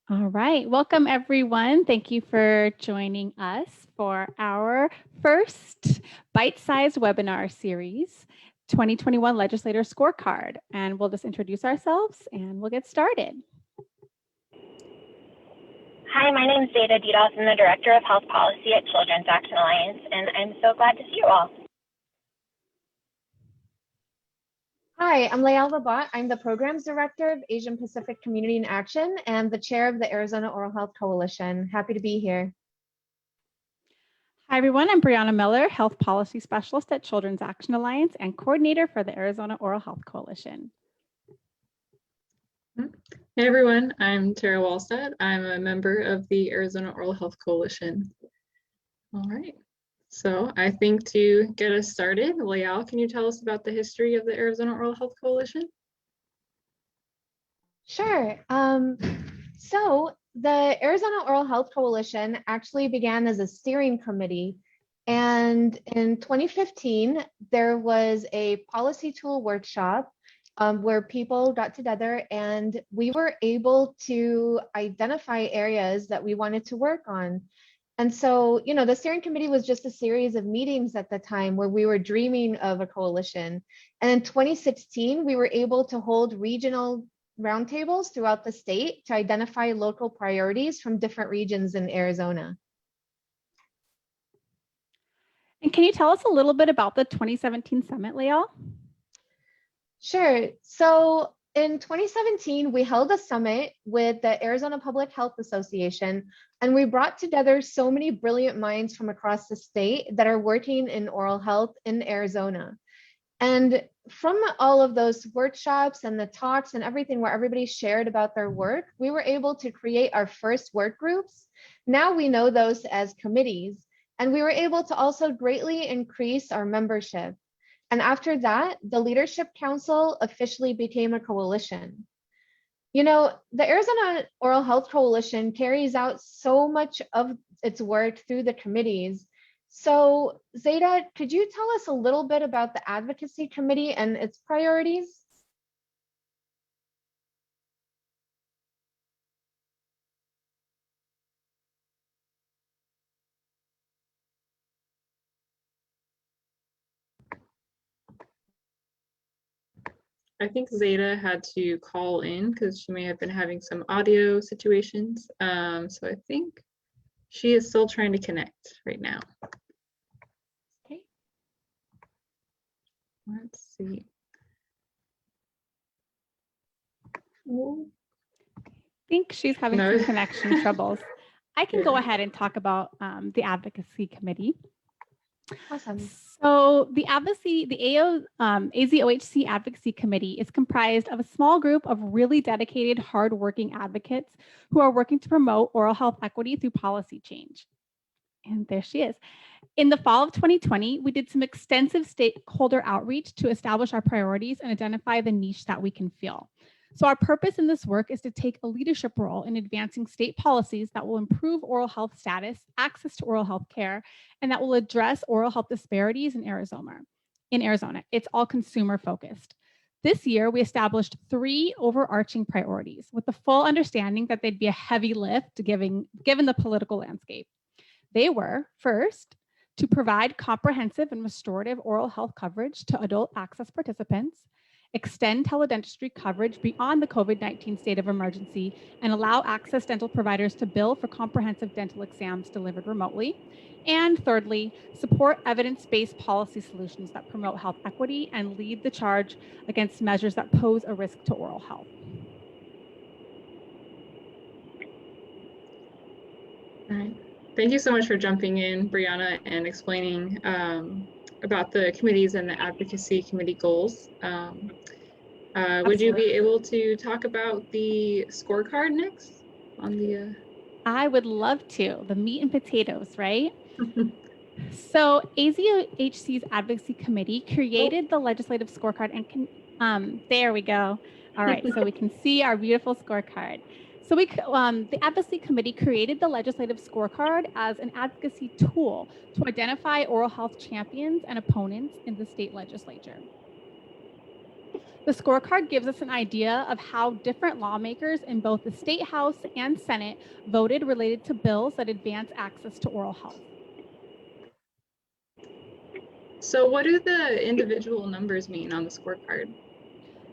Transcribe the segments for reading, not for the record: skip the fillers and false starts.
All right, welcome everyone. Thank you for joining us for our first bite-sized webinar series, 2021 Legislator Scorecard. And we'll just introduce ourselves and we'll get started. Hi, my name is Zaida Dedolph. I'm the Director of Health Policy at Children's Action Alliance, and I'm so glad to see you all. Hi, I'm Layal Rabat. I'm the Programs Director of Asian Pacific Community in Action and the Chair of the Arizona Oral Health Coalition. Happy to be here. Hi, everyone. I'm Brianna Miller, Health Policy Specialist at Children's Action Alliance and Coordinator for the Arizona Oral Health Coalition. Hey everyone, I'm Tara Walstad. I'm a member of the Arizona Oral Health Coalition. All right, so I think to get us started, Layal, can you tell us about the history of the Arizona Oral Health Coalition? Sure. So the Arizona Oral Health Coalition actually began as a steering committee. And in 2015, there was a policy tool workshop where people got together and we were able to identify areas that we wanted to work on. And so, the steering committee was just a series of meetings at the time where we were dreaming of a coalition. And in 2016, we were able to hold regional roundtables throughout the state to identify local priorities from different regions in Arizona. And can you tell us a little bit about the 2017 summit, Layal? Sure. So in 2017, we held a summit with the Arizona Public Health Association, and we brought together so many brilliant minds from across the state that are working in oral health in Arizona. And from all of those workshops and the talks and everything where everybody shared about their work, we were able to create our first work groups. Now we know those as committees, and we were able to also greatly increase our membership. And after that, the Leadership Council officially became a coalition. The Arizona Oral Health Coalition carries out so much of its work through the committees. So Zaida, could you tell us a little bit about the Advocacy Committee and its priorities? I think Zaida had to call in because she may have been having some audio situations. So I think she is still trying to connect right now. Okay. Let's see. I think she's having some connection troubles. I can go ahead and talk about the Advocacy Committee. Awesome. So the AZOHC Advocacy Committee is comprised of a small group of really dedicated, hardworking advocates who are working to promote oral health equity through policy change. And there she is. In the fall of 2020, we did some extensive stakeholder outreach to establish our priorities and identify the niche that we can fill. So our purpose in this work is to take a leadership role in advancing state policies that will improve oral health status, access to oral health care, and that will address oral health disparities in Arizona. It's all consumer focused. This year, we established 3 overarching priorities with the full understanding that they'd be a heavy lift given the political landscape. They were, first, to provide comprehensive and restorative oral health coverage to adult access participants, extend teledentistry coverage beyond the COVID-19 state of emergency, and allow access dental providers to bill for comprehensive dental exams delivered remotely. And thirdly, support evidence-based policy solutions that promote health equity and lead the charge against measures that pose a risk to oral health. All right. Thank you so much for jumping in, Brianna, and explaining about the committees and the advocacy committee goals. Would you be able to talk about the scorecard next on the? I would love to. The meat and potatoes, right? So AZOHC's Advocacy Committee created the legislative scorecard and there we go. All right, so we can see our beautiful scorecard. So the Advocacy Committee created the legislative scorecard as an advocacy tool to identify oral health champions and opponents in the state legislature. The scorecard gives us an idea of how different lawmakers in both the State House and Senate voted related to bills that advance access to oral health. So what do the individual numbers mean on the scorecard?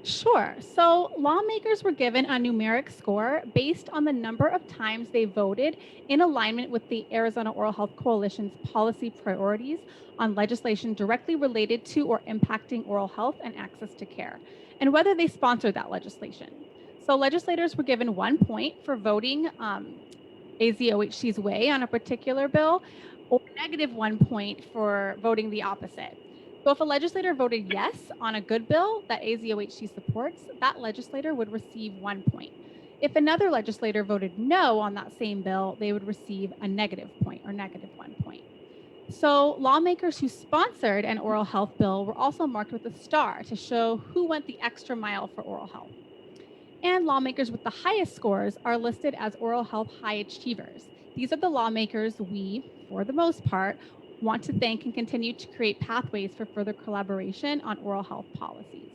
Sure. So lawmakers were given a numeric score based on the number of times they voted in alignment with the Arizona Oral Health Coalition's policy priorities on legislation directly related to or impacting oral health and access to care, and whether they sponsored that legislation. So legislators were given 1 point for voting AZOHC's way on a particular bill, or -1 point for voting the opposite. So if a legislator voted yes on a good bill that AZOHC supports, that legislator would receive 1 point. If another legislator voted no on that same bill, they would receive a -1 point or -1 point. So lawmakers who sponsored an oral health bill were also marked with a star to show who went the extra mile for oral health. And lawmakers with the highest scores are listed as oral health high achievers. These are the lawmakers we, for the most part, want to thank and continue to create pathways for further collaboration on oral health policies.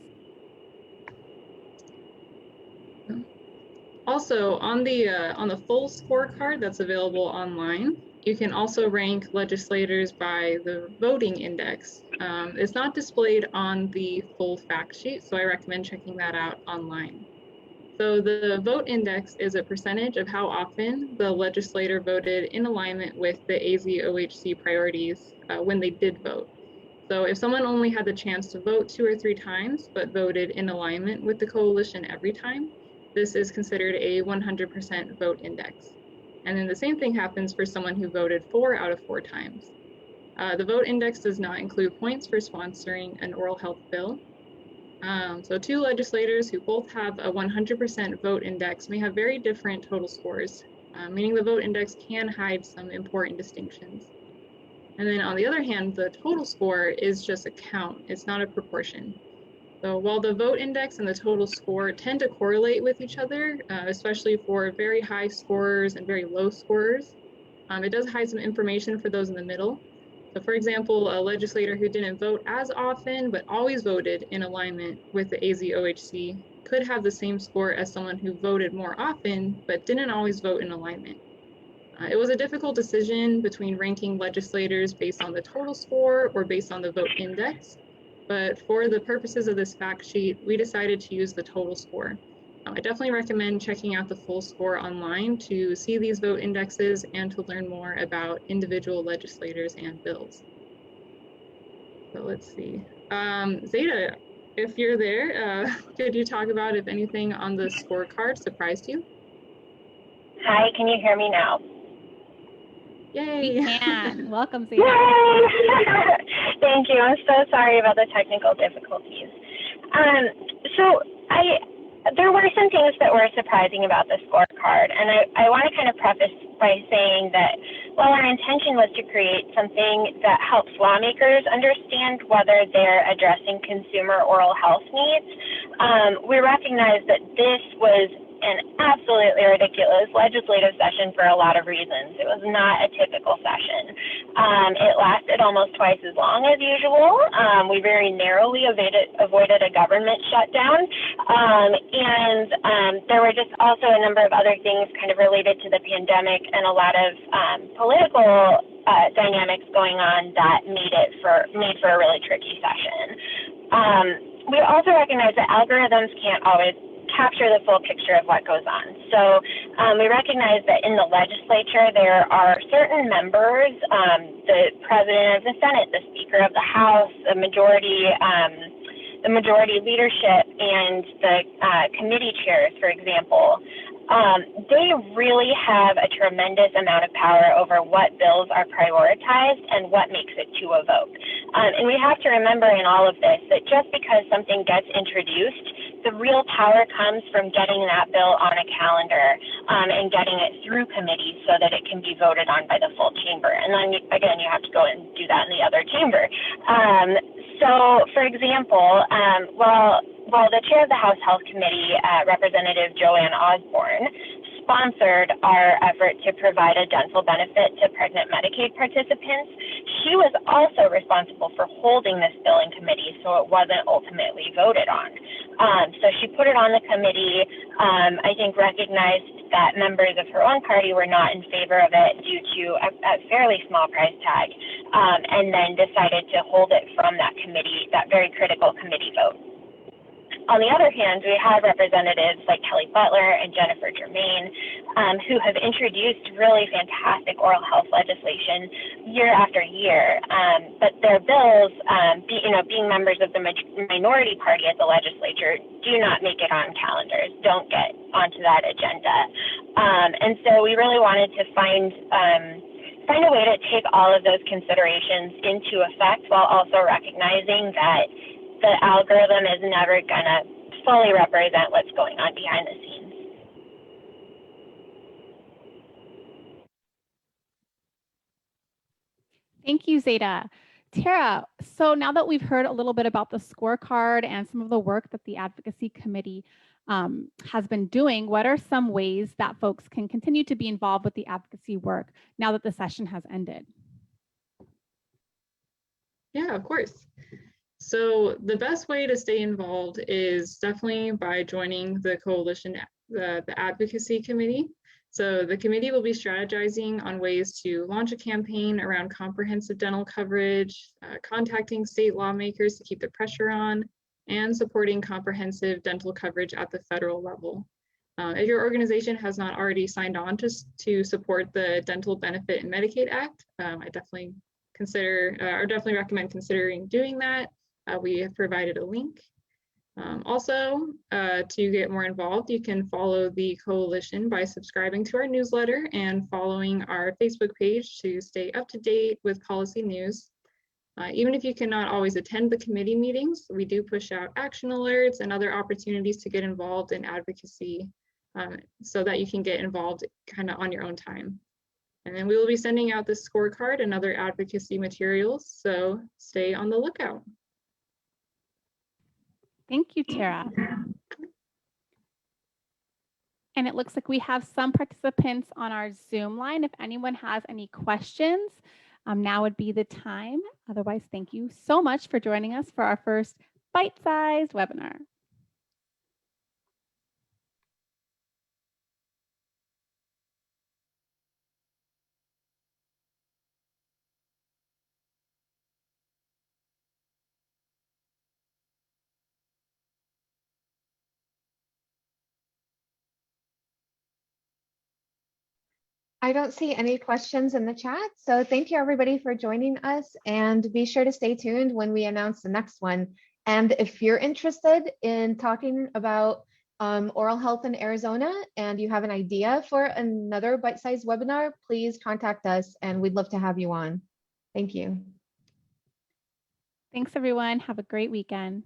Also, on the full scorecard that's available online, you can also rank legislators by the voting index. It's not displayed on the full fact sheet, so I recommend checking that out online. So the vote index is a percentage of how often the legislator voted in alignment with the AZOHC priorities when they did vote. So if someone only had the chance to vote 2 or 3 times, but voted in alignment with the coalition every time, this is considered a 100% vote index. And then the same thing happens for someone who voted 4 out of 4 times. The vote index does not include points for sponsoring an oral health bill. So 2 legislators who both have a 100% vote index may have very different total scores, meaning the vote index can hide some important distinctions. And then on the other hand, the total score is just a count, it's not a proportion. So while the vote index and the total score tend to correlate with each other, especially for very high scorers and very low scorers, it does hide some information for those in the middle. So for example, a legislator who didn't vote as often, but always voted in alignment with the AZOHC could have the same score as someone who voted more often, but didn't always vote in alignment. It was a difficult decision between ranking legislators based on the total score or based on the vote index. But for the purposes of this fact sheet, we decided to use the total score. I definitely recommend checking out the full score online to see these vote indexes and to learn more about individual legislators and bills. So let's see. Zaida, if you're there, could you talk about if anything on the scorecard surprised you? Hi, can you hear me now? Yay! We can. Welcome, Zaida. Yay! Thank you. I'm so sorry about the technical difficulties. There were some things that were surprising about the scorecard, and I want to kind of preface by saying that while our intention was to create something that helps lawmakers understand whether they're addressing consumer oral health needs, we recognize that this was an absolutely ridiculous legislative session for a lot of reasons. It was not a typical session. It lasted almost twice as long as usual. We very narrowly avoided a government shutdown. There were just also a number of other things kind of related to the pandemic and a lot of political dynamics going on that made for a really tricky session. We also recognize that algorithms can't always capture the full picture of what goes on. So we recognize that in the legislature, there are certain members, the president of the Senate, the speaker of the House, the majority leadership, and the committee chairs, for example. They really have a tremendous amount of power over what bills are prioritized and what makes it to a vote. And we have to remember in all of this that just because something gets introduced, the real power comes from getting that bill on a calendar and getting it through committee so that it can be voted on by the full chamber. And then, again, you have to go and do that in the other chamber. So, for example, while the chair of the House Health Committee, Representative Joanne Osborne, sponsored our effort to provide a dental benefit to pregnant Medicaid participants, she was also responsible for holding this bill in committee so it wasn't ultimately voted on. So she put it on the committee, I think recognized that members of her own party were not in favor of it due to a fairly small price tag, and then decided to hold it from that committee, that very critical committee vote. On the other hand, we have representatives like Kelly Butler and Jennifer Germain, who have introduced really fantastic oral health legislation year after year. But their bills, being members of the minority party at the legislature, do not make it on calendars, don't get onto that agenda. And so we really wanted to find a way to take all of those considerations into effect while also recognizing that the algorithm is never going to fully represent what's going on behind the scenes. Thank you, Zaida. Tara, so now that we've heard a little bit about the scorecard and some of the work that the advocacy committee has been doing, what are some ways that folks can continue to be involved with the advocacy work now that the session has ended? Yeah, of course. So the best way to stay involved is definitely by joining the coalition, the advocacy committee. So the committee will be strategizing on ways to launch a campaign around comprehensive dental coverage, contacting state lawmakers to keep the pressure on, and supporting comprehensive dental coverage at the federal level. If your organization has not already signed on to support the Dental Benefit and Medicaid Act, I definitely recommend considering doing that. We have provided a link. Also, to get more involved, you can follow the coalition by subscribing to our newsletter and following our Facebook page to stay up to date with policy news. Even if you cannot always attend the committee meetings, we do push out action alerts and other opportunities to get involved in advocacy so that you can get involved kind of on your own time. And then we will be sending out the scorecard and other advocacy materials, so stay on the lookout. Thank you, Tara. And it looks like we have some participants on our Zoom line. If anyone has any questions, now would be the time. Otherwise, thank you so much for joining us for our first bite-sized webinar. I don't see any questions in the chat. So thank you everybody for joining us, and be sure to stay tuned when we announce the next one. And if you're interested in talking about oral health in Arizona and you have an idea for another bite-sized webinar, please contact us and we'd love to have you on. Thank you. Thanks, everyone. Have a great weekend.